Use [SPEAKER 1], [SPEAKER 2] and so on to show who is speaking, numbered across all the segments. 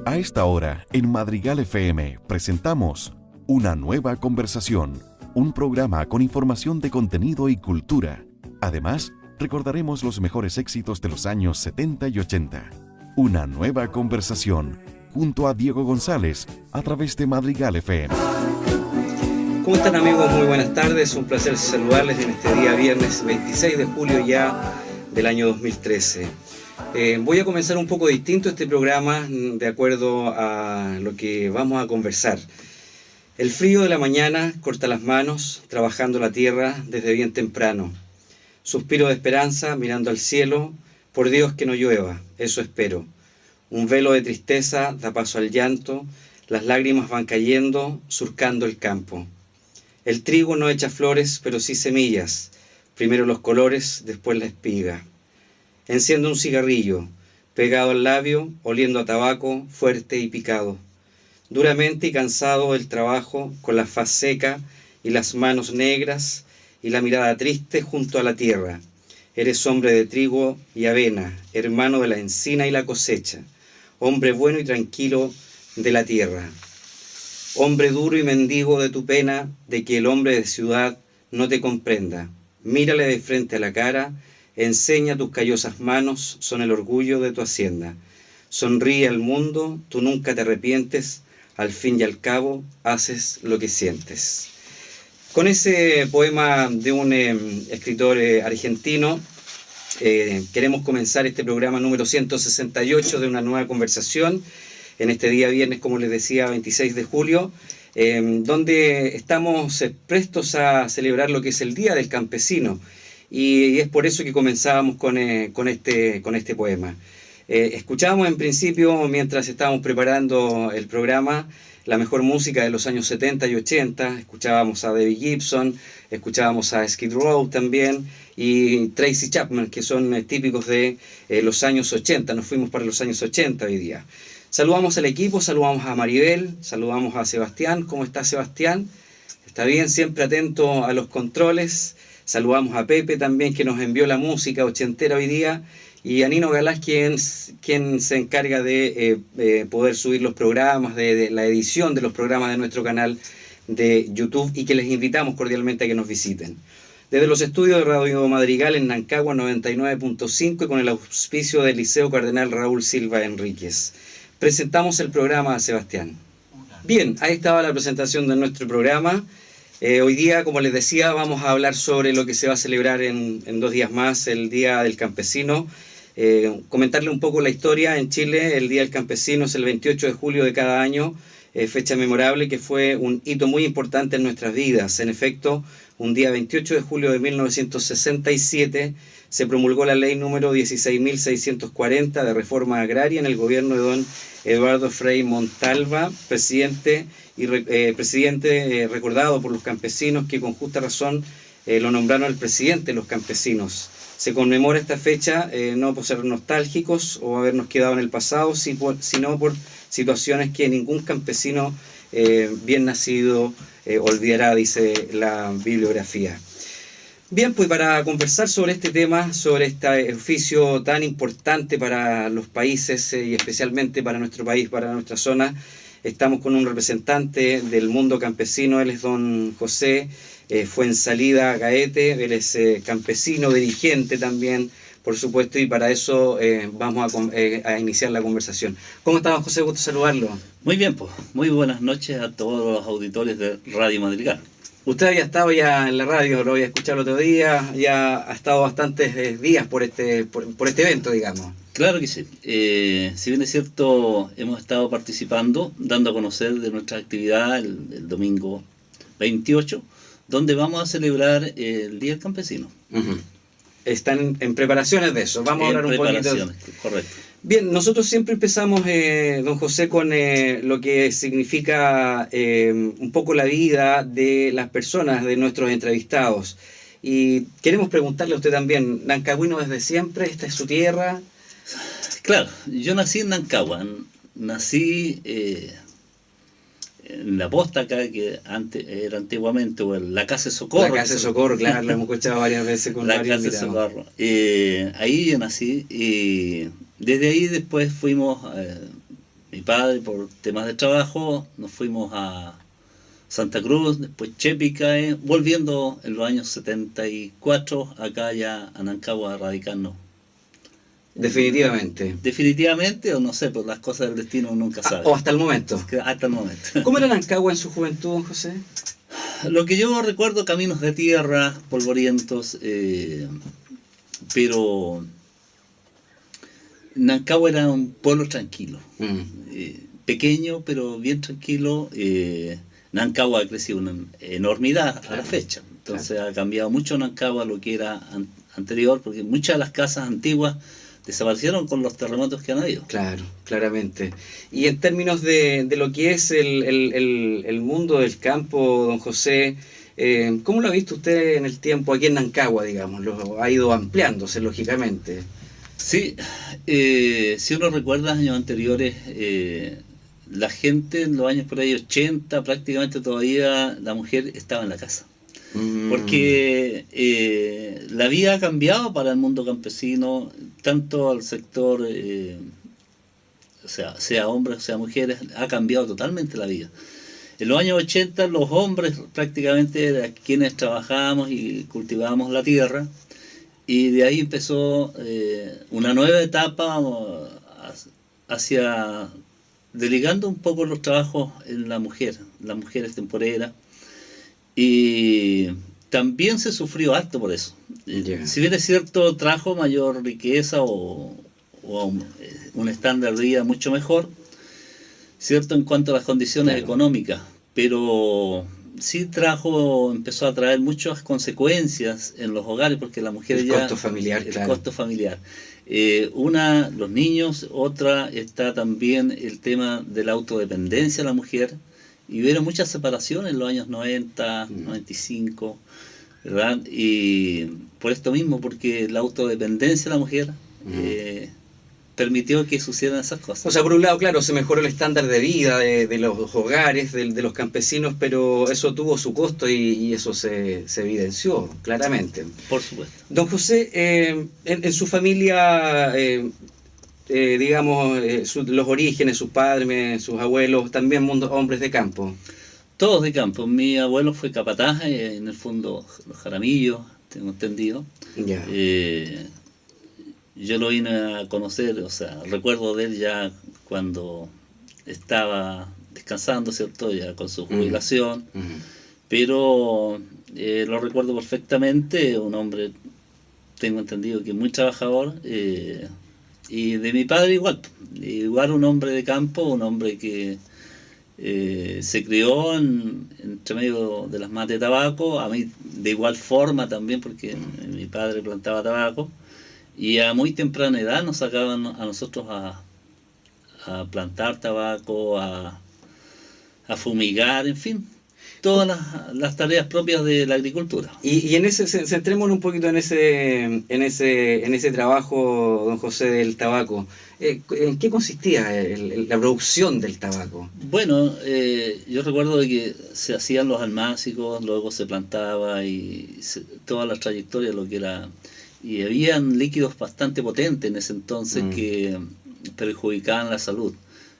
[SPEAKER 1] A esta hora, en Madrigal FM, presentamos Una Nueva Conversación, un programa con información de contenido y cultura. Además, recordaremos los mejores éxitos de los años 70 y 80. Una Nueva Conversación, junto a Diego González, a través de Madrigal FM.
[SPEAKER 2] ¿Cómo están, amigos? Muy buenas tardes, un placer saludarles en este día viernes 26 de julio ya del año 2013. Voy a comenzar un poco distinto este programa de acuerdo a lo que vamos a conversar. El frío de la mañana corta las manos, trabajando la tierra desde bien temprano. Suspiro de esperanza mirando al cielo, por Dios que no llueva, eso espero. Un velo de tristeza da paso al llanto, las lágrimas van cayendo, surcando el campo. El trigo no echa flores, pero sí semillas, primero los colores, después la espiga. Enciendo un cigarrillo, pegado al labio, oliendo a tabaco, fuerte y picado. Duramente y cansado del trabajo, con la faz seca y las manos negras y la mirada triste junto a la tierra. Eres hombre de trigo y avena, hermano de la encina y la cosecha, hombre bueno y tranquilo de la tierra. Hombre duro y mendigo de tu pena, de que el hombre de ciudad no te comprenda. Mírale de frente a la cara, enseña tus callosas manos, son el orgullo de tu hacienda. Sonríe al mundo, tú nunca te arrepientes, al fin y al cabo haces lo que sientes. Con ese poema de un escritor argentino, queremos comenzar este programa número 168 de Una Nueva Conversación, en este día viernes, como les decía, 26 de julio, donde estamos prestos a celebrar lo que es el Día del Campesino. Y es por eso que comenzábamos con este poema. Escuchábamos en principio, mientras estábamos preparando el programa, la mejor música de los años 70 y 80. Escuchábamos a Debbie Gibson, escuchábamos a Skid Row también, y Tracy Chapman, que son típicos de los años 80. Nos fuimos para los años 80 hoy día. Saludamos al equipo, saludamos a Maribel, saludamos a Sebastián. ¿Cómo está Sebastián? ¿Está bien? Siempre atento a los controles. Saludamos a Pepe también, que nos envió la música ochentera hoy día, y a Nino Galás, quien se encarga de poder subir los programas, de la edición de los programas de nuestro canal de YouTube, y que les invitamos cordialmente a que nos visiten. Desde los estudios de Radio Madrigal en Nancagua 99.5 y con el auspicio del Liceo Cardenal Raúl Silva Enríquez. Presentamos el programa a Sebastián. Bien, ahí estaba la presentación de nuestro programa. Hoy día, como les decía, vamos a hablar sobre lo que se va a celebrar en 2 días más, el Día del Campesino. Comentarle un poco la historia. En Chile, el Día del Campesino es el 28 de julio de cada año, fecha memorable que fue un hito muy importante en nuestras vidas. En efecto, un día 28 de julio de 1967 se promulgó la ley número 16.640 de reforma agraria en el gobierno de don Eduardo Frei Montalva, presidente recordado por los campesinos, que con justa razón lo nombraron el presidente de los campesinos. Se conmemora esta fecha no por ser nostálgicos o habernos quedado en el pasado, sino por situaciones que ningún campesino bien nacido olvidará, dice la bibliografía. Bien, pues para conversar sobre este tema, sobre este oficio tan importante para los países y especialmente para nuestro país, para nuestra zona, estamos con un representante del mundo campesino. Él es don José Fuensalida Gaete. Él es campesino, dirigente también, por supuesto, y para eso vamos a iniciar la conversación. ¿Cómo está, don José? Gusto saludarlo.
[SPEAKER 3] Muy bien, pues. Muy buenas noches a todos los auditores de Radio Madrigal.
[SPEAKER 2] Usted había estado ya en la radio, lo había escuchado el otro día, ya ha estado bastantes días por este evento, digamos.
[SPEAKER 3] Claro que sí. Si bien es cierto, hemos estado participando, dando a conocer de nuestra actividad el domingo 28, donde vamos a celebrar el Día del Campesino.
[SPEAKER 2] Uh-huh. Están en preparaciones de eso. Vamos a hablar un poquito.
[SPEAKER 3] Correcto.
[SPEAKER 2] Bien, nosotros siempre empezamos, don José, con lo que significa un poco la vida de las personas, de nuestros entrevistados. Y queremos preguntarle a usted también, nancagüino desde siempre, ¿esta es su tierra?
[SPEAKER 3] Claro, yo nací en Nancagua, nací en la posta acá, que antes era antiguamente, o la Casa de Socorro.
[SPEAKER 2] La Casa de Socorro, claro, la hemos escuchado varias veces con
[SPEAKER 3] la Casa de Socorro. Ahí yo nací, y desde ahí después fuimos, mi padre, por temas de trabajo, nos fuimos a Santa Cruz, después Chepicae, volviendo en los años 74 acá ya a Nancagua a radicarnos.
[SPEAKER 2] Definitivamente.
[SPEAKER 3] Definitivamente, o no sé, por las cosas del destino uno nunca sabe.
[SPEAKER 2] O hasta el momento.
[SPEAKER 3] Hasta el momento.
[SPEAKER 2] ¿Cómo era Nancagua en su juventud, don José?
[SPEAKER 3] Lo que yo recuerdo, caminos de tierra, polvorientos, pero Nancagua era un pueblo tranquilo, pequeño pero bien tranquilo. Nancagua ha crecido una enormidad a la fecha, entonces ha cambiado mucho Nancagua a lo que era anterior, porque muchas de las casas antiguas desaparecieron con los terremotos que han habido.
[SPEAKER 2] Claro, claramente. Y en términos de lo que es el mundo del campo, don José, ¿cómo lo ha visto usted en el tiempo aquí en Nancagua, digamos? Lo ha ido ampliándose, lógicamente.
[SPEAKER 3] Sí, si uno recuerda años anteriores, la gente en los años por ahí 80, prácticamente todavía la mujer estaba en la casa. Porque la vida ha cambiado para el mundo campesino, tanto al sector, sea hombres o sea mujeres, ha cambiado totalmente la vida. En los años 80 los hombres prácticamente eran quienes trabajábamos y cultivábamos la tierra, y de ahí empezó una nueva etapa hacia delegando un poco los trabajos en la mujer. Las mujeres temporeras. Y también se sufrió harto por eso. Si bien es cierto, trajo mayor riqueza o un estándar de vida mucho mejor, cierto, en cuanto a las condiciones económicas, pero sí empezó a traer muchas consecuencias en los hogares, porque la mujer
[SPEAKER 2] el costo familiar,
[SPEAKER 3] costo familiar. Una, los niños; otra, está también el tema de la autodependencia de la mujer. Y hubieron muchas separaciones en los años 90, 95, ¿verdad? Y por esto mismo, porque la autodependencia de la mujer permitió que sucedieran esas cosas.
[SPEAKER 2] O sea, por un lado, claro, se mejoró el estándar de vida de los hogares, de los campesinos, pero eso tuvo su costo y eso se evidenció claramente.
[SPEAKER 3] Por supuesto.
[SPEAKER 2] Don José, en su familia... digamos, los orígenes, sus padres, sus abuelos, también hombres de campo.
[SPEAKER 3] Todos de campo. Mi abuelo fue capataz, en el fondo los Jaramillos, tengo entendido.
[SPEAKER 2] Ya.
[SPEAKER 3] Yo lo vine a conocer, o sea, recuerdo de él ya cuando estaba descansando, ¿cierto? Ya con su jubilación. Pero lo recuerdo perfectamente, un hombre, tengo entendido que muy trabajador. Y de mi padre igual un hombre de campo, un hombre que se crió entre medio de las matas de tabaco, a mí de igual forma también, porque mi padre plantaba tabaco, y a muy temprana edad nos sacaban a nosotros a plantar tabaco, a fumigar, en fin, todas las tareas propias de la agricultura.
[SPEAKER 2] Y en ese, centrémonos un poquito en ese trabajo, don José, del tabaco. ¿En qué consistía la producción del tabaco?
[SPEAKER 3] Bueno, yo recuerdo de que se hacían los almácigos, luego se plantaba y toda la trayectoria, lo que era... Y habían líquidos bastante potentes en ese entonces que perjudicaban la salud.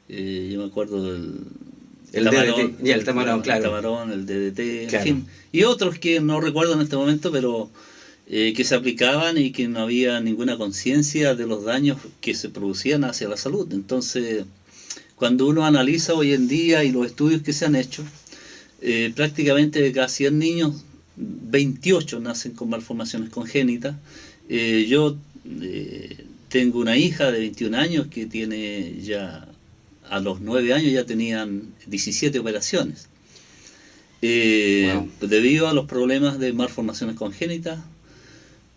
[SPEAKER 3] Yo me acuerdo del...
[SPEAKER 2] El tamarón, DDT, el tamarón, claro.
[SPEAKER 3] El tamarón, el DDT,
[SPEAKER 2] claro.
[SPEAKER 3] En fin. Y otros que no recuerdo en este momento, pero que se aplicaban y que no había ninguna conciencia de los daños que se producían hacia la salud. Entonces, cuando uno analiza hoy en día y los estudios que se han hecho, prácticamente de cada 100 niños, 28 nacen con malformaciones congénitas. Yo tengo una hija de 21 años que tiene ya... A los 9 años ya tenían 17 operaciones. Wow. Debido a los problemas de malformaciones congénitas,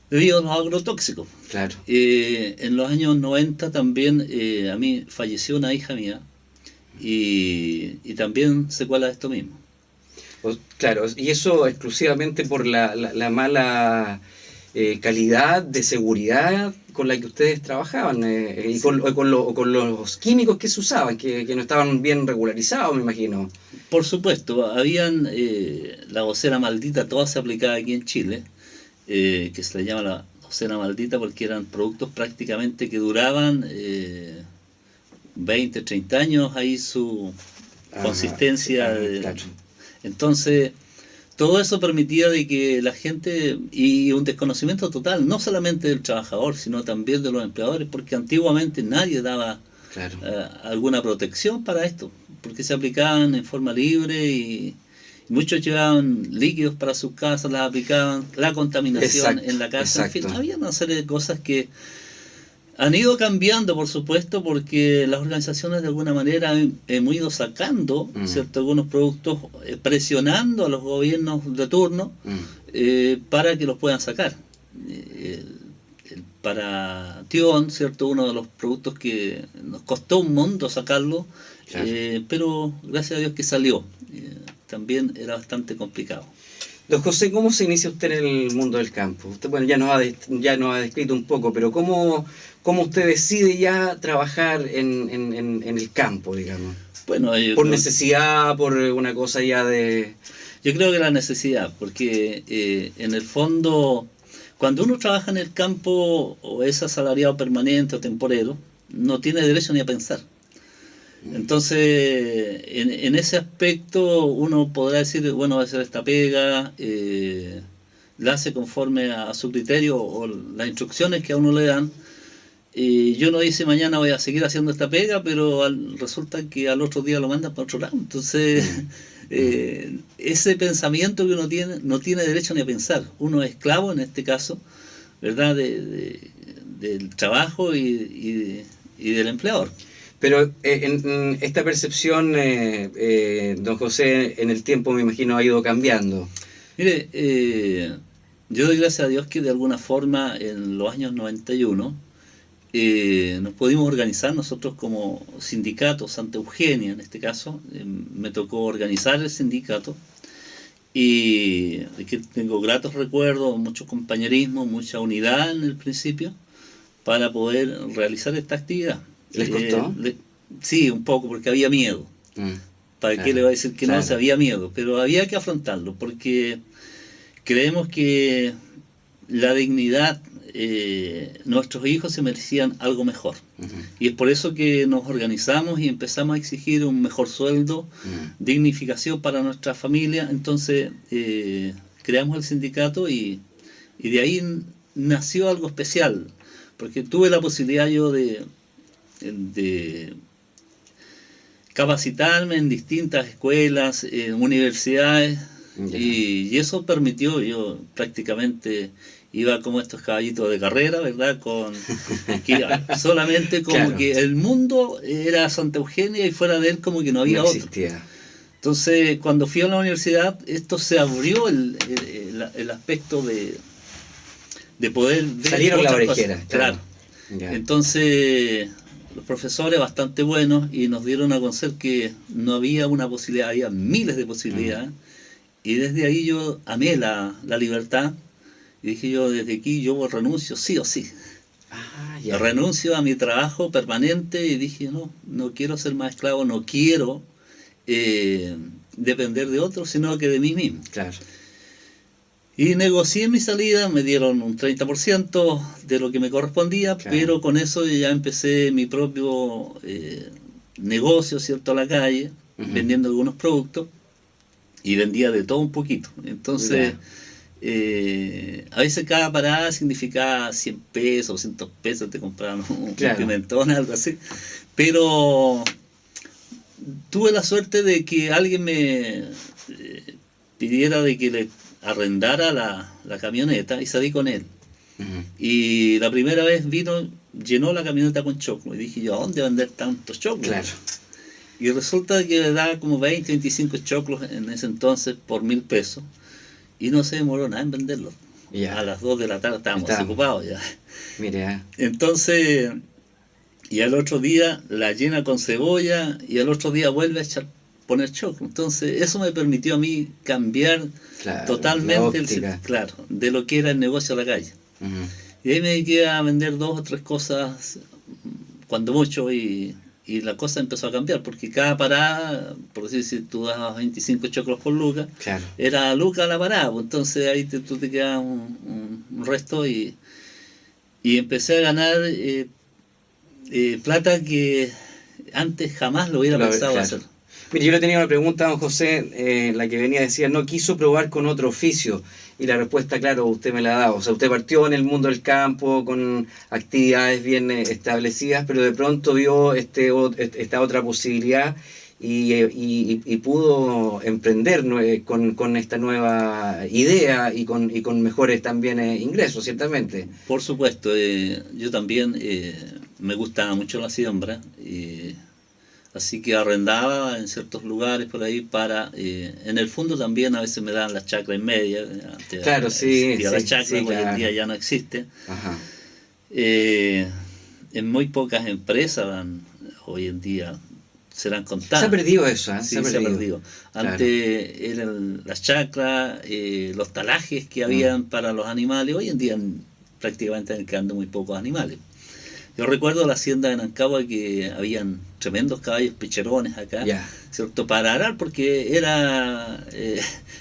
[SPEAKER 3] debido a los agrotóxicos.
[SPEAKER 2] Claro.
[SPEAKER 3] En los años 90 también a mí falleció una hija mía y también secuela de esto mismo.
[SPEAKER 2] Claro, y eso exclusivamente por la mala calidad de seguridad con la que ustedes trabajaban y con los químicos que se usaban, que no estaban bien regularizados, me imagino.
[SPEAKER 3] Por supuesto, habían la docena maldita, toda se aplicaba aquí en Chile, que se le llama la docena maldita porque eran productos prácticamente que duraban 20, 30 años ahí su consistencia.
[SPEAKER 2] Claro.
[SPEAKER 3] Entonces, todo eso permitía de que la gente, y un desconocimiento total, no solamente del trabajador, sino también de los empleadores, porque antiguamente nadie daba
[SPEAKER 2] Claro.
[SPEAKER 3] alguna protección para esto, porque se aplicaban en forma libre y muchos llevaban líquidos para sus casas, las aplicaban, la contaminación en la casa, en fin, había una serie de cosas que han ido cambiando, por supuesto, porque las organizaciones de alguna manera hemos ido sacando algunos productos, presionando a los gobiernos de turno para que los puedan sacar. El Paratión, ¿cierto? Uno de los productos que nos costó un mundo sacarlo, claro. Pero gracias a Dios que salió. También era bastante complicado.
[SPEAKER 2] Don José, ¿cómo se inicia usted en el mundo del campo? Usted, bueno, ya nos ha descrito un poco, pero ¿cómo usted decide ya trabajar en el campo, digamos?
[SPEAKER 3] Bueno,
[SPEAKER 2] ¿por necesidad, por una cosa ya de...?
[SPEAKER 3] Yo creo que la necesidad, porque en el fondo, cuando uno trabaja en el campo o es asalariado permanente o temporero, no tiene derecho ni a pensar. Entonces, en ese aspecto uno podrá decir, bueno, va a hacer esta pega, la hace conforme a su criterio o las instrucciones que a uno le dan. Yo no dice mañana voy a seguir haciendo esta pega, pero resulta que al otro día lo mandan para otro lado. Entonces, ese pensamiento que uno tiene, no tiene derecho ni a pensar. Uno es esclavo, en este caso, ¿verdad?, del trabajo y del empleador.
[SPEAKER 2] Pero en esta percepción, don José, en el tiempo me imagino ha ido cambiando.
[SPEAKER 3] Mire, yo doy gracias a Dios que de alguna forma en los años 91 nos pudimos organizar nosotros como sindicato, Santa Eugenia en este caso, me tocó organizar el sindicato y que tengo gratos recuerdos, mucho compañerismo, mucha unidad en el principio para poder realizar esta actividad.
[SPEAKER 2] ¿Les costó?
[SPEAKER 3] Sí, un poco, porque había miedo. ¿Para qué le va a decir que no? Se había miedo, pero había que afrontarlo, porque creemos que la dignidad, nuestros hijos se merecían algo mejor. Y es por eso que nos organizamos y empezamos a exigir un mejor sueldo, dignificación para nuestra familia. Entonces, creamos el sindicato y de ahí nació algo especial, porque tuve la posibilidad yo de capacitarme en distintas escuelas, en universidades, y eso permitió, yo prácticamente iba como estos caballitos de carrera, ¿verdad? Que solamente como claro. Que el mundo era Santa Eugenia y fuera de él como que no había otro. Entonces, cuando fui a la universidad, esto se abrió el aspecto de poder ver.
[SPEAKER 2] Salieron la orejera.
[SPEAKER 3] Claro. Entonces, los profesores bastante buenos y nos dieron a conocer que no había una posibilidad, había miles de posibilidades. Y desde ahí yo amé la libertad. Y dije yo, desde aquí yo renuncio sí o sí. Renuncio a mi trabajo permanente y dije, no quiero ser más esclavo, no quiero depender de otros, sino que de mí mismo.
[SPEAKER 2] Claro.
[SPEAKER 3] Y negocié mi salida, me dieron un 30% de lo que me correspondía, claro. Pero con eso ya empecé mi propio negocio, ¿cierto?, a la calle, vendiendo algunos productos, y vendía de todo un poquito. Entonces, a veces cada parada significaba 100 pesos, 200 pesos, te compraban un pimentón, algo así. Pero tuve la suerte de que alguien me pidiera de que le arrendara la camioneta y salí con él. Y la primera vez llenó la camioneta con choclo. Y dije yo, ¿a dónde vender tantos choclos?
[SPEAKER 2] Claro.
[SPEAKER 3] Y resulta que le daba como 20, 25 choclos en ese entonces por 1.000 pesos. Y no se demoró nada en venderlos. A las 2 de la tarde estábamos ocupados ya.
[SPEAKER 2] Mira.
[SPEAKER 3] Entonces, y al otro día la llena con cebolla y al otro día vuelve a poner choclo. Entonces, eso me permitió a mí cambiar totalmente de lo que era el negocio a la calle. Y ahí me dediqué a vender 2 o 3 cosas, cuando mucho, y la cosa empezó a cambiar, porque cada parada, por decir, si tú dabas 25 choclos por lucas, era lucas la parada, pues entonces ahí tú te quedas un resto y empecé a ganar plata que antes jamás lo hubiera pensado
[SPEAKER 2] claro.
[SPEAKER 3] hacer.
[SPEAKER 2] Mire, yo le tenía una pregunta a don José, la que venía, decía, no quiso probar con otro oficio. Y la respuesta, claro, usted me la ha dado. O sea, usted partió en el mundo del campo con actividades bien establecidas, pero de pronto vio esta otra posibilidad y pudo emprender con esta nueva idea y con mejores también ingresos, ciertamente.
[SPEAKER 3] Por supuesto, yo también me gustaba mucho la siembra, así que arrendaba en ciertos lugares por ahí para, en el fondo también a veces me daban las chacras en media, antes
[SPEAKER 2] claro,
[SPEAKER 3] existía
[SPEAKER 2] sí,
[SPEAKER 3] la chacra,
[SPEAKER 2] sí,
[SPEAKER 3] hoy
[SPEAKER 2] claro.
[SPEAKER 3] en día ya no existe.
[SPEAKER 2] Ajá.
[SPEAKER 3] En muy pocas empresas hoy en día serán contadas.
[SPEAKER 2] Se ha perdido eso, ¿eh?
[SPEAKER 3] Sí, se ha perdido. Antes eran las chacras, los talajes que habían para los animales, hoy en día prácticamente están quedando muy pocos animales. Yo recuerdo la hacienda de Nancagua que habían tremendos caballos pecherones acá, ¿cierto? Para arar, porque era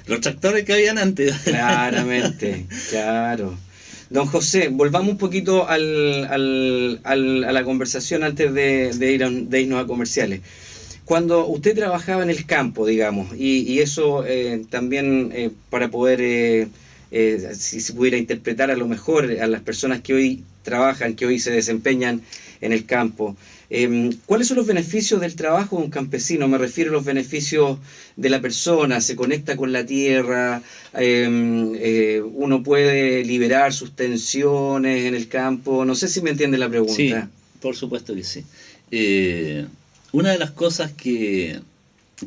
[SPEAKER 3] los tractores que habían antes.
[SPEAKER 2] Claramente, claro. Don José, volvamos un poquito a la conversación antes de irnos a comerciales. Cuando usted trabajaba en el campo, digamos, y eso también para poder, si se pudiera interpretar a lo mejor a las personas que hoy trabajan, que hoy se desempeñan en el campo, ¿cuáles son los beneficios del trabajo de un campesino? Me refiero a los beneficios de la persona, se conecta con la tierra, uno puede liberar sus tensiones en el campo. No sé si me entiende la pregunta.
[SPEAKER 3] Sí, por supuesto que sí. Una de las cosas que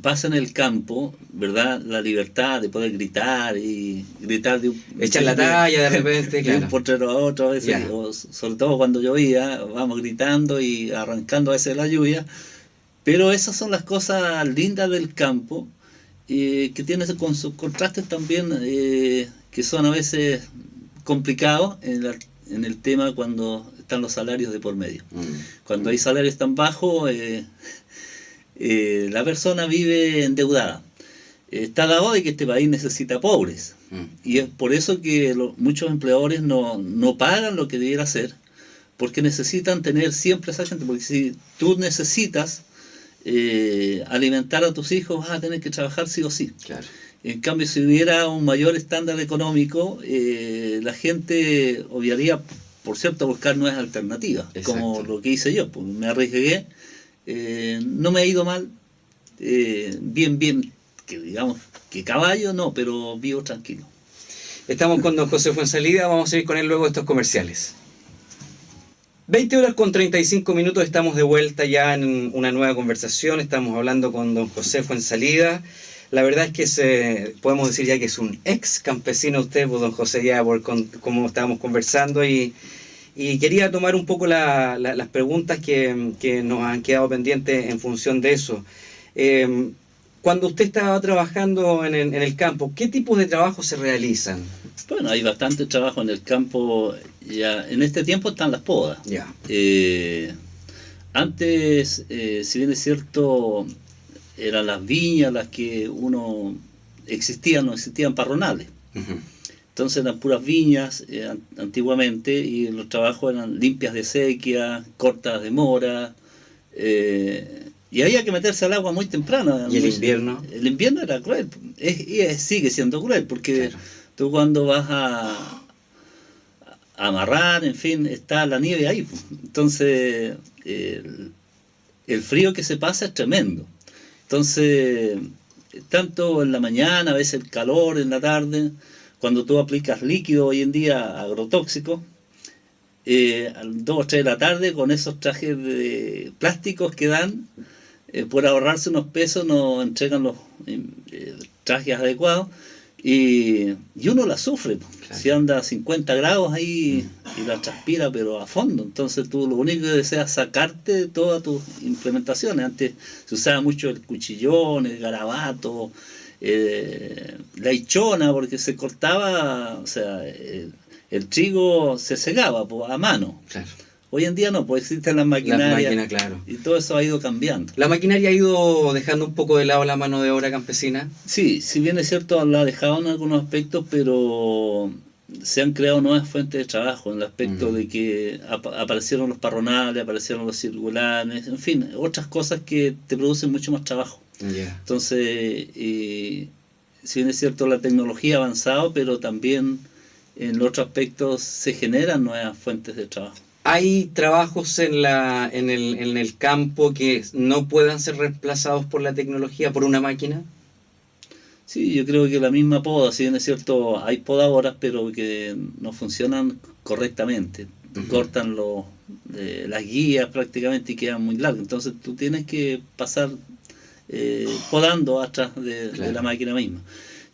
[SPEAKER 3] pasa en el campo, ¿verdad? La libertad de poder gritar y gritar de
[SPEAKER 2] echar la talla de repente,
[SPEAKER 3] de un potrero a otro a veces, o sobre todo cuando llovía, vamos gritando y arrancando a veces la lluvia, pero esas son las cosas lindas del campo, que tiene con sus contrastes también, que son a veces complicados en el tema cuando están los salarios de por medio. Cuando hay salarios tan bajos, la persona vive endeudada. Está dado de que este país necesita pobres. Y es por eso que muchos empleadores no pagan lo que debiera hacer, porque necesitan tener siempre esa gente. Porque si tú necesitas alimentar a tus hijos, vas a tener que trabajar sí o sí.
[SPEAKER 2] Claro.
[SPEAKER 3] En cambio, si hubiera un mayor estándar económico, la gente obviaría, por cierto, a buscar nuevas alternativas. Exacto. Como lo que hice yo, pues me arriesgué. No me ha ido mal, bien, que digamos que caballo no, pero vivo tranquilo.
[SPEAKER 2] Estamos con don José Fuenzalida, vamos a seguir con él luego de estos comerciales. 20:35, estamos de vuelta ya en una nueva conversación, estamos hablando con don José Fuenzalida. La verdad es que podemos decir ya que es un ex campesino usted, pues don José, ya como estábamos conversando y quería tomar un poco las preguntas que nos han quedado pendientes en función de eso. Cuando usted estaba trabajando en el campo, ¿qué tipos de trabajos se realizan?
[SPEAKER 3] Bueno, hay bastante trabajo en el campo. Ya en este tiempo están las podas. Antes, si bien es cierto, eran las viñas las que no existían parronales. Entonces eran puras viñas antiguamente, y los trabajos eran limpias de sequía, cortas de mora, y había que meterse al agua muy temprano.
[SPEAKER 2] ¿Y el invierno?
[SPEAKER 3] El invierno era cruel, sigue siendo cruel, porque claro, tú cuando vas a amarrar, en fin, está la nieve ahí. Entonces el frío que se pasa es tremendo. Entonces, tanto en la mañana, a veces el calor en la tarde. Cuando tú aplicas líquido hoy en día agrotóxico, a las 2 o 3 de la tarde, con esos trajes de plásticos que dan, por ahorrarse unos pesos, nos entregan los trajes adecuados, y uno la sufre. Claro. Si anda a 50 grados ahí y la transpira, pero a fondo. Entonces tú lo único que deseas es sacarte de todas tus implementaciones. Antes se usaba mucho el cuchillón, el garabato, la hichona, porque se cortaba, o sea, el trigo se segaba a mano. Claro. Hoy en día no, pues existen las maquinarias,
[SPEAKER 2] claro,
[SPEAKER 3] y todo eso ha ido cambiando.
[SPEAKER 2] ¿La maquinaria ha ido dejando un poco de lado la mano de obra campesina?
[SPEAKER 3] Sí, si bien es cierto, la ha dejado en algunos aspectos, pero se han creado nuevas fuentes de trabajo en el aspecto de que aparecieron los parronales, aparecieron los circulares, en fin, otras cosas que te producen mucho más trabajo. Entonces, si bien es cierto, la tecnología ha avanzado, pero también en los otros aspectos se generan nuevas fuentes de trabajo.
[SPEAKER 2] ¿Hay trabajos en el campo que no puedan ser reemplazados por la tecnología, por una máquina?
[SPEAKER 3] Sí, yo creo que la misma poda, si bien es cierto, hay podadoras, pero que no funcionan correctamente. Cortan las guías prácticamente y quedan muy largas. Entonces tú tienes que pasar podando atrás de la máquina misma.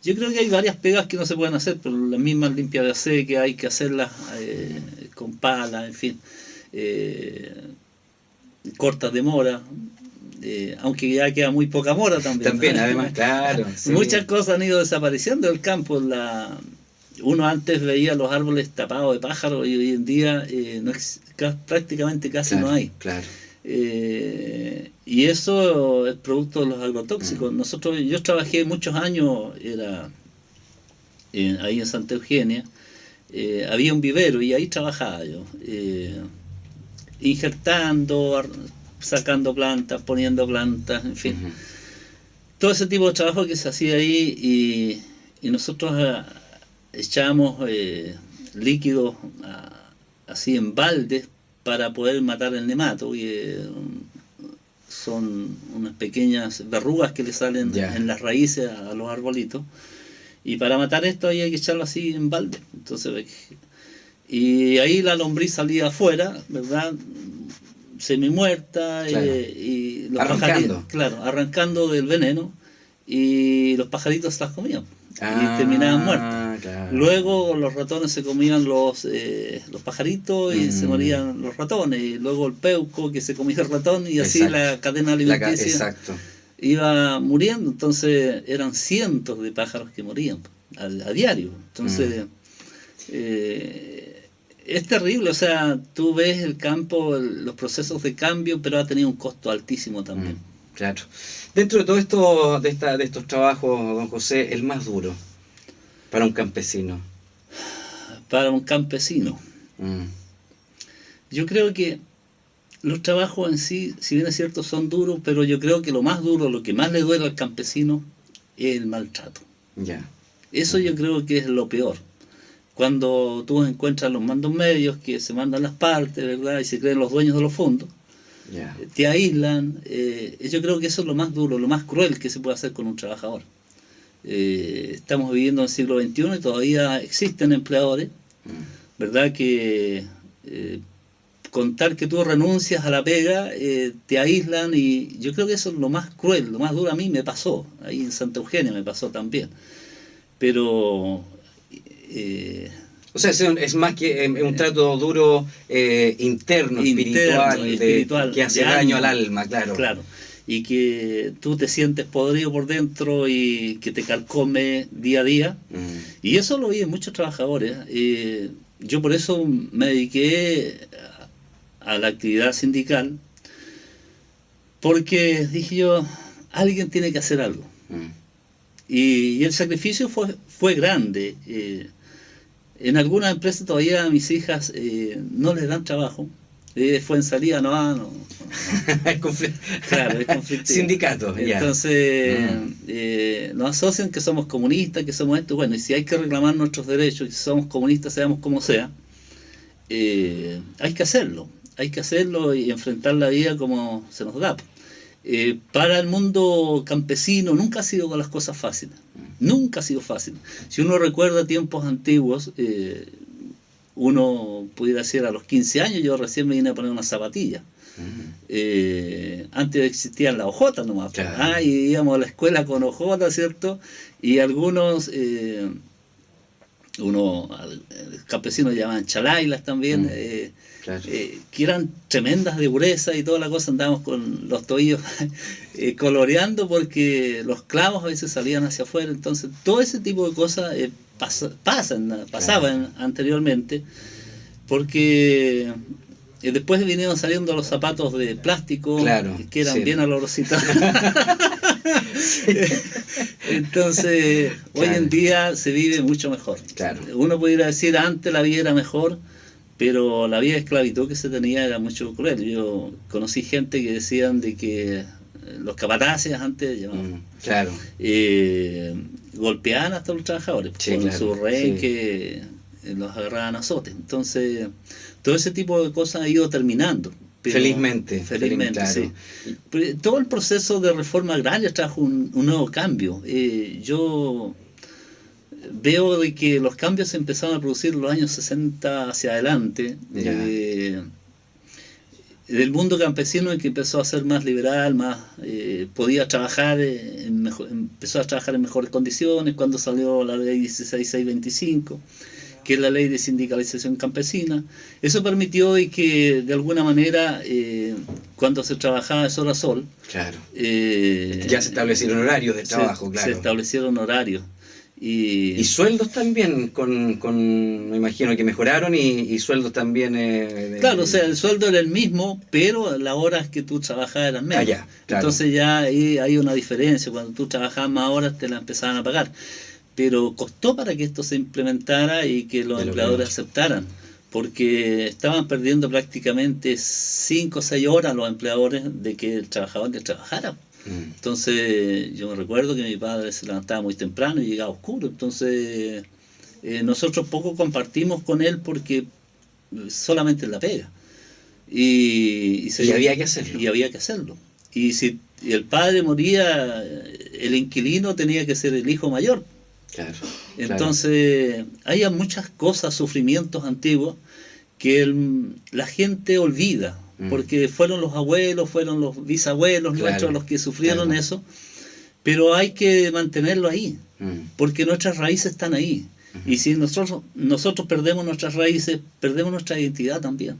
[SPEAKER 3] Yo creo que hay varias pegas que no se pueden hacer, pero las mismas limpias de aceite hay que hacerlas con pala, en fin. Cortas de mora. Aunque ya queda muy poca mora también.
[SPEAKER 2] También, ¿no? Además, claro. Sí.
[SPEAKER 3] Muchas cosas han ido desapareciendo del campo. Uno antes veía los árboles tapados de pájaros y hoy en día prácticamente casi no hay.
[SPEAKER 2] Claro.
[SPEAKER 3] Y eso es producto de los agrotóxicos. Yo trabajé muchos años, ahí en Santa Eugenia, había un vivero y ahí trabajaba yo, injertando, sacando plantas, poniendo plantas, en fin. Todo ese tipo de trabajo que se hacía ahí y nosotros echábamos líquidos así en baldes para poder matar el nemato. Son unas pequeñas verrugas que le salen en las raíces a los arbolitos. Y para matar esto había que echarlo así en balde. Entonces, y ahí la lombriz salía afuera, ¿verdad? Semi-muerta, y los pajaritos, arrancando del veneno, y los pajaritos las comían y terminaban muertos. Claro. Luego los ratones se comían los pajaritos y se morían los ratones, y luego el peuco que se comía el ratón, y así la cadena alimenticia iba muriendo. Entonces eran cientos de pájaros que morían a diario. Entonces es terrible, o sea, tú ves el campo, los procesos de cambio, pero ha tenido un costo altísimo también.
[SPEAKER 2] Claro. Dentro de todo esto, de estos trabajos, don José, el más duro para un campesino.
[SPEAKER 3] Para un campesino. Yo creo que los trabajos en sí, si bien es cierto, son duros, pero yo creo que lo más duro, lo que más le duele al campesino, es el maltrato. Eso yo creo que es lo peor. Cuando tú encuentras los mandos medios que se mandan las partes, ¿verdad? Y se creen los dueños de los fondos, te aíslan. Yo creo que eso es lo más duro, lo más cruel que se puede hacer con un trabajador. Estamos viviendo en el siglo XXI y todavía existen empleadores, ¿verdad? Que contar que tú renuncias a la pega, te aíslan, y yo creo que eso es lo más cruel, lo más duro. A mí me pasó, ahí en Santa Eugenia me pasó también. Pero
[SPEAKER 2] o sea, es más que un trato duro interno, espiritual, que hace daño al alma, claro.
[SPEAKER 3] Y que tú te sientes podrido por dentro y que te carcome día a día. Y eso lo vi en muchos trabajadores. Yo por eso me dediqué a la actividad sindical, porque dije yo, alguien tiene que hacer algo. Y el sacrificio fue grande. En algunas empresas todavía a mis hijas no les dan trabajo. Fue en salida, no. Claro, es conflictivo.
[SPEAKER 2] Sindicato,
[SPEAKER 3] Entonces, nos asocian que somos comunistas, que somos esto. Bueno, y si hay que reclamar nuestros derechos, y si somos comunistas, seamos como sea, hay que hacerlo y enfrentar la vida como se nos da. Para el mundo campesino nunca ha sido con las cosas fáciles. Nunca ha sido fácil. Si uno recuerda tiempos antiguos, uno pudiera decir a los 15 años, yo recién me vine a poner unas zapatillas. Antes existían las hojotas nomás. Claro. Y íbamos a la escuela con hojotas, ¿cierto? Y algunos, campesinos llamaban chalailas también, que eran tremendas de dureza y toda la cosa. Andábamos con los tobillos coloreando porque los clavos a veces salían hacia afuera. Entonces todo ese tipo de cosas pasaban anteriormente, porque después vinieron saliendo los zapatos de plástico,
[SPEAKER 2] claro,
[SPEAKER 3] que eran
[SPEAKER 2] sí,
[SPEAKER 3] bien olorositos. Entonces, hoy en día se vive mucho mejor.
[SPEAKER 2] Claro.
[SPEAKER 3] Uno pudiera decir, antes la vida era mejor, pero la vida de esclavitud que se tenía era mucho cruel. Yo conocí gente que decían de que los capataces antes
[SPEAKER 2] claro,
[SPEAKER 3] golpeaban hasta los trabajadores,
[SPEAKER 2] sí,
[SPEAKER 3] con
[SPEAKER 2] claro,
[SPEAKER 3] su rehén
[SPEAKER 2] sí,
[SPEAKER 3] que los agarraban a azotes. Entonces, todo ese tipo de cosas ha ido terminando. Pero,
[SPEAKER 2] felizmente, claro.
[SPEAKER 3] Sí. Pero todo el proceso de reforma agraria trajo un nuevo cambio. Yo veo de que los cambios se empezaron a producir en los años 60 hacia adelante, del mundo campesino, en que empezó a ser más liberal, más podía trabajar empezó a trabajar en mejores condiciones, cuando salió la ley 16625, que es la ley de sindicalización campesina. Eso permitió de que de alguna manera cuando se trabajaba de sol a sol,
[SPEAKER 2] claro, ya se establecieron horarios de trabajo, claro.
[SPEAKER 3] Se establecieron horarios. Y
[SPEAKER 2] sueldos también, me imagino que mejoraron, y sueldos también...
[SPEAKER 3] claro, o sea, el sueldo era el mismo, pero las horas que tú trabajabas eran menos.
[SPEAKER 2] Claro.
[SPEAKER 3] Entonces ya ahí hay una diferencia. Cuando tú trabajabas más horas te la empezaban a pagar. Pero costó para que esto se implementara y que los empleadores aceptaran, porque estaban perdiendo prácticamente 5 o 6 horas los empleadores de que el trabajador que trabajara. Entonces yo me recuerdo que mi padre se levantaba muy temprano y llegaba oscuro. Entonces nosotros poco compartimos con él porque solamente la pega. Y
[SPEAKER 2] había que hacerlo.
[SPEAKER 3] Y había que hacerlo. Y si el padre moría, el inquilino tenía que ser el hijo mayor.
[SPEAKER 2] Claro.
[SPEAKER 3] Entonces hay muchas cosas, sufrimientos antiguos que la gente olvida, porque fueron los abuelos, fueron los bisabuelos nuestros los que sufrieron eso, pero hay que mantenerlo ahí, porque nuestras raíces están ahí. Y si nosotros perdemos nuestras raíces, perdemos nuestra identidad también.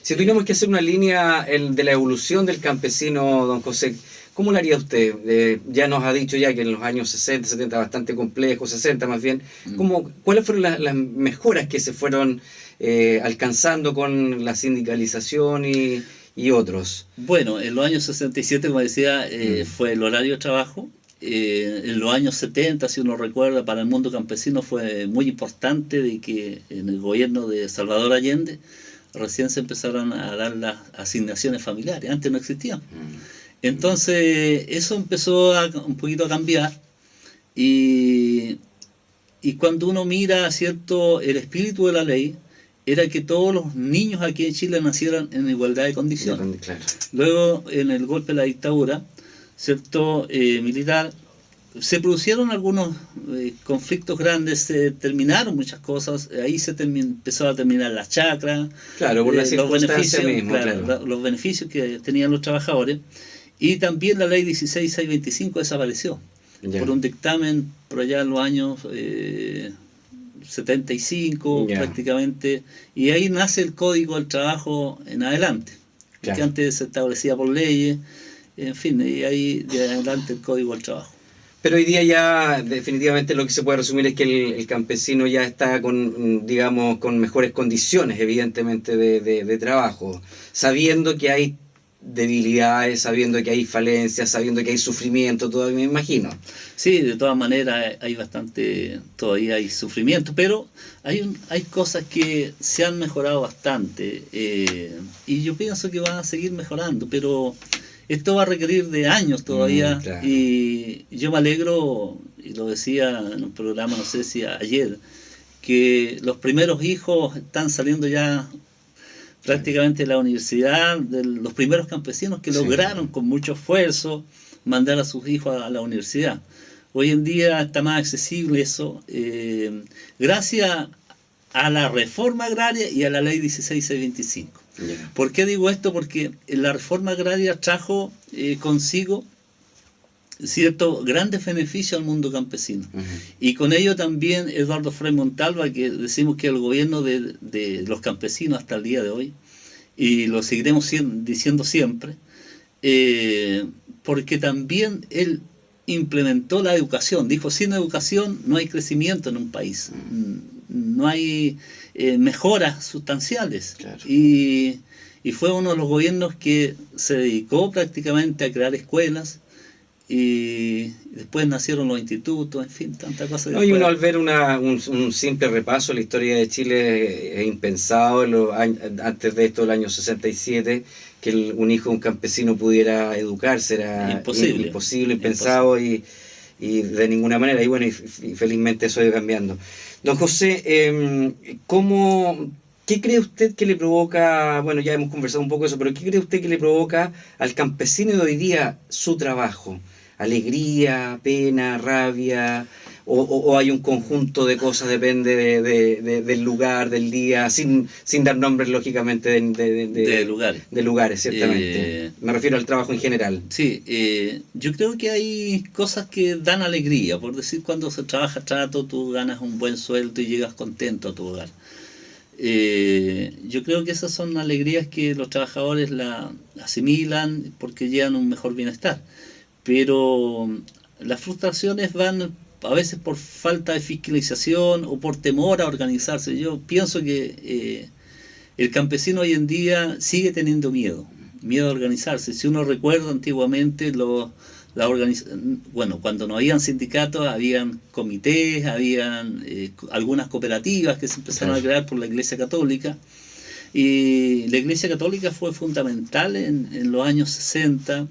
[SPEAKER 2] Si tuviéramos que hacer una línea de la evolución del campesino, don José, ¿cómo lo haría usted? Ya nos ha dicho ya que en los años 60, 70, bastante complejo, 60 más bien, ¿cuáles fueron las mejoras que se fueron alcanzando con la sindicalización y otros?
[SPEAKER 3] Bueno, en los años 67, como decía, fue el horario de trabajo. En los años 70, si uno recuerda, para el mundo campesino fue muy importante de que en el gobierno de Salvador Allende recién se empezaron a dar las asignaciones familiares, antes no existían. Entonces eso empezó un poquito a cambiar, y cuando uno mira, ¿cierto?, el espíritu de la ley era que todos los niños aquí en Chile nacieran en igualdad de condiciones.
[SPEAKER 2] Claro.
[SPEAKER 3] Luego, en el golpe de la dictadura, ¿cierto?, militar, se produjeron algunos conflictos grandes, se terminaron muchas cosas, ahí se empezó a terminar las chacras,
[SPEAKER 2] claro, por la
[SPEAKER 3] circunstancia
[SPEAKER 2] misma,
[SPEAKER 3] los beneficios que tenían los trabajadores, y también la ley 16625 desapareció por un dictamen por allá en los años 75 prácticamente, y ahí nace el Código del Trabajo en adelante, que antes se establecía por leyes, en fin, y ahí de adelante el Código del Trabajo.
[SPEAKER 2] Pero hoy día ya definitivamente lo que se puede resumir es que el campesino ya está con mejores condiciones, evidentemente, de trabajo, sabiendo que hay debilidades, sabiendo que hay falencias, sabiendo que hay sufrimiento, todavía me imagino.
[SPEAKER 3] Sí, de todas maneras hay todavía hay sufrimiento, pero hay cosas que se han mejorado bastante, y yo pienso que van a seguir mejorando, pero esto va a requerir de años todavía.
[SPEAKER 2] Claro.
[SPEAKER 3] Y yo me alegro, y lo decía en un programa, no sé si ayer, que los primeros hijos están saliendo ya prácticamente de la universidad, de los primeros campesinos que lograron con mucho esfuerzo mandar a sus hijos a la universidad. Hoy en día está más accesible eso, gracias a la reforma agraria y a la ley 16625. ¿Por qué digo esto? Porque la reforma agraria trajo consigo grandes beneficios al mundo campesino. Y con ello también Eduardo Frei Montalva, que decimos que el gobierno de los campesinos hasta el día de hoy, y lo seguiremos diciendo siempre, porque también él implementó la educación. Dijo, sin educación no hay crecimiento en un país, no hay mejoras sustanciales.
[SPEAKER 2] Claro.
[SPEAKER 3] Y y fue uno de los gobiernos que se dedicó prácticamente a crear escuelas, y después nacieron los institutos, en fin, tantas cosas.
[SPEAKER 2] No, y uno al ver un simple repaso de la historia de Chile, es impensado antes de esto, el año 67, que un hijo de un campesino pudiera educarse, era imposible, impensado, y de ninguna manera, y bueno, y felizmente eso ha ido cambiando. Don José, ¿qué cree usted que le provoca, bueno, ya hemos conversado un poco de eso, pero qué cree usted que le provoca al campesino de hoy día su trabajo? ¿Alegría, pena, rabia? ¿O hay un conjunto de cosas, depende del lugar, del día, sin dar nombres lógicamente
[SPEAKER 3] de lugares?
[SPEAKER 2] De lugares, ciertamente. Me refiero al trabajo en general.
[SPEAKER 3] Sí, yo creo que hay cosas que dan alegría. Por decir, cuando se trabaja trato, tú ganas un buen sueldo y llegas contento a tu hogar. Yo creo que esas son alegrías que los trabajadores la asimilan porque llevan un mejor bienestar. Pero las frustraciones van a veces por falta de fiscalización o por temor a organizarse. Yo pienso que el campesino hoy en día sigue teniendo miedo a organizarse. Si uno recuerda antiguamente, cuando no habían sindicatos, habían comités, habían algunas cooperativas que se empezaron a crear por la Iglesia Católica. Y la Iglesia Católica fue fundamental en los años 60,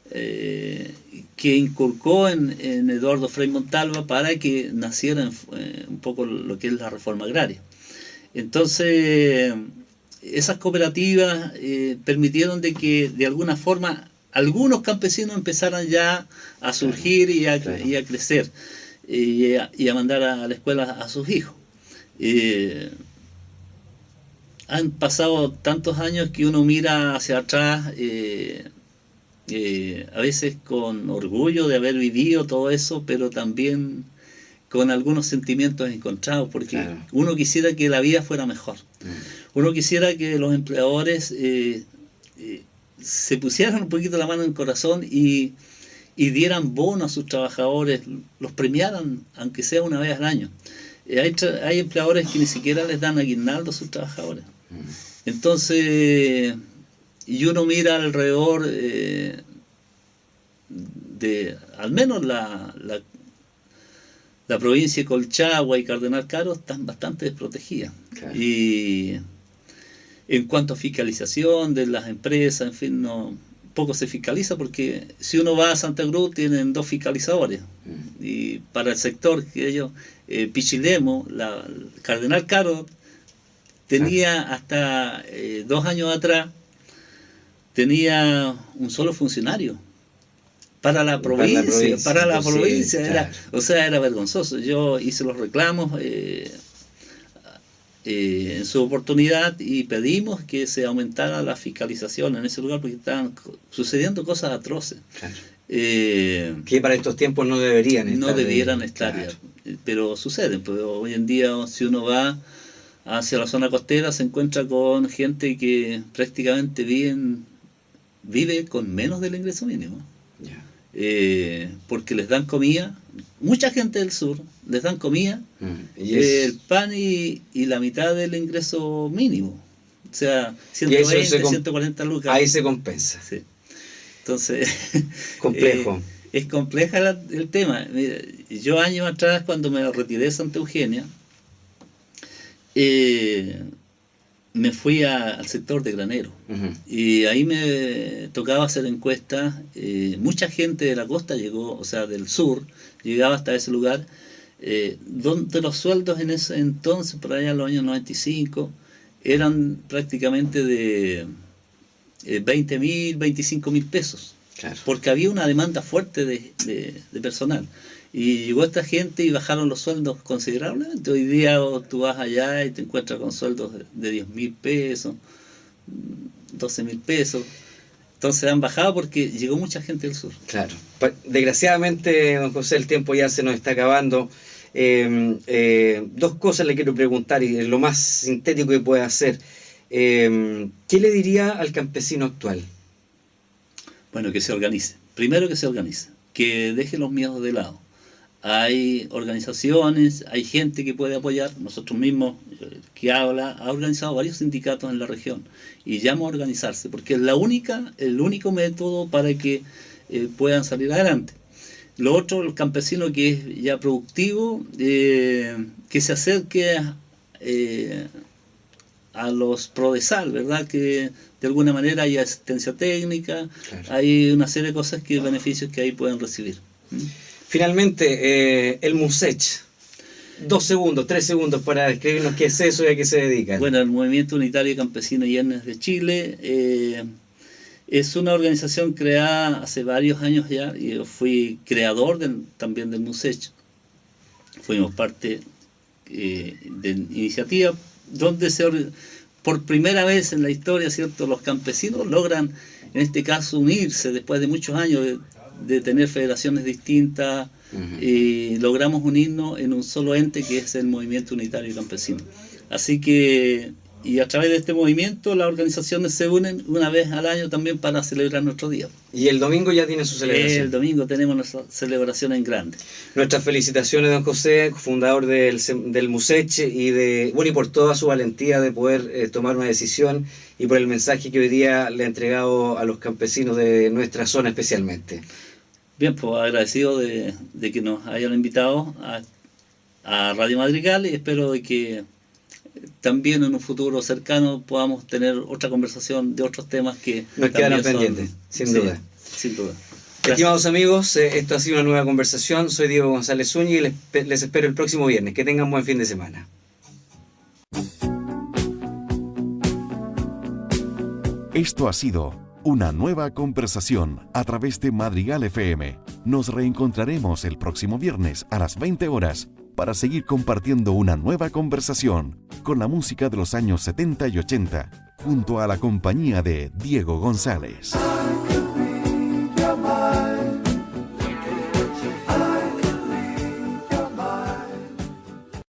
[SPEAKER 3] que inculcó en Eduardo Frei Montalva para que naciera un poco lo que es la reforma agraria. Entonces, esas cooperativas permitieron de que de alguna forma algunos campesinos empezaran ya a surgir y a crecer, y a mandar a la escuela a sus hijos. Han pasado tantos años que uno mira hacia atrás, a veces con orgullo de haber vivido todo eso, pero también con algunos sentimientos encontrados, porque uno quisiera que la vida fuera mejor. Uno quisiera que los empleadores se pusieran un poquito la mano en el corazón y dieran bono a sus trabajadores, los premiaran, aunque sea una vez al año. Hay empleadores que ni siquiera les dan aguinaldo a sus trabajadores. Entonces, y uno mira alrededor al menos la provincia de Colchagua y Cardenal Caro están bastante desprotegidas. Y en cuanto a fiscalización de las empresas, en fin, poco se fiscaliza, porque si uno va a Santa Cruz tienen 2 fiscalizadores. Y para el sector que ellos, Pichilemo, Cardenal Caro, tenía hasta 2 años atrás, tenía un solo funcionario para la provincia, era vergonzoso. Yo hice los reclamos en su oportunidad y pedimos que se aumentara la fiscalización en ese lugar, porque estaban sucediendo cosas atroces.
[SPEAKER 2] Que para estos tiempos no debieran estar.
[SPEAKER 3] Pero suceden. Pues hoy en día, si uno va hacia la zona costera, se encuentra con gente que prácticamente vive con menos del ingreso mínimo. Porque les dan comida, mucha gente del sur les dan comida, el pan y la mitad del ingreso mínimo. O sea, 120, 140 lucas.
[SPEAKER 2] Ahí se compensa.
[SPEAKER 3] Sí. Entonces,
[SPEAKER 2] complejo.
[SPEAKER 3] Es compleja el tema. Mira, yo años atrás, cuando me retiré de Santa Eugenia, me fui al sector de granero. Y ahí me tocaba hacer encuestas. Mucha gente de la costa llegó, o sea, del sur, llegaba hasta ese lugar, donde los sueldos en ese entonces, por allá en los años 95, eran prácticamente de 20.000, 25.000 pesos. Porque había una demanda fuerte de personal. Y llegó esta gente y bajaron los sueldos considerablemente. Hoy día tú vas allá y te encuentras con sueldos de 10.000 pesos, 12.000 pesos. Entonces han bajado porque llegó mucha gente del sur.
[SPEAKER 2] Claro. Desgraciadamente, don José, el tiempo ya se nos está acabando. 2 cosas le quiero preguntar, y lo más sintético que puede hacer. ¿Qué le diría al campesino actual?
[SPEAKER 3] Bueno, que se organice. Primero, que se organice. Que deje los miedos de lado. hay organizaciones, hay gente que puede apoyar. Nosotros mismos, que ha organizado varios sindicatos en la región y llama a organizarse, porque es el único método para que puedan salir adelante. Lo otro, el campesino que es ya productivo, que se acerque a los PRODESAL, ¿verdad? Que de alguna manera hay asistencia técnica, claro. Hay una serie de cosas, beneficios que ahí pueden recibir.
[SPEAKER 2] Finalmente, el MUSECH. 2 segundos, 3 segundos para describirnos qué es eso y a qué se dedica.
[SPEAKER 3] Bueno, el Movimiento Unitario Campesino Yernes de Chile es una organización creada hace varios años ya. Yo fui creador también del MUSECH. Fuimos parte de iniciativa donde por primera vez en la historia, ¿cierto?, los campesinos logran, en este caso, unirse después de muchos años de tener federaciones distintas. Y logramos unirnos en un solo ente, que es el Movimiento Unitario Campesino. Así que, y a través de este movimiento, las organizaciones se unen una vez al año también para celebrar nuestro día.
[SPEAKER 2] Y el domingo ya tiene su celebración.
[SPEAKER 3] El domingo tenemos nuestra celebración en grande.
[SPEAKER 2] Nuestras felicitaciones, don José, fundador del MUSECH, y por toda su valentía de poder tomar una decisión, y por el mensaje que hoy día le ha entregado a los campesinos de nuestra zona especialmente.
[SPEAKER 3] Bien, pues agradecido de que nos hayan invitado a Radio Madrigal, y espero de que también en un futuro cercano podamos tener otra conversación de otros temas que
[SPEAKER 2] nos quedarán pendientes, sin duda.
[SPEAKER 3] Sin duda.
[SPEAKER 2] Estimados amigos, esto ha sido una nueva conversación. Soy Diego González Zúñiga y les espero el próximo viernes. Que tengan buen fin de semana.
[SPEAKER 1] Esto ha sido una nueva conversación a través de Madrigal FM. Nos reencontraremos el próximo viernes a las 20 horas para seguir compartiendo una nueva conversación con la música de los años 70 y 80 junto a la compañía de Diego González.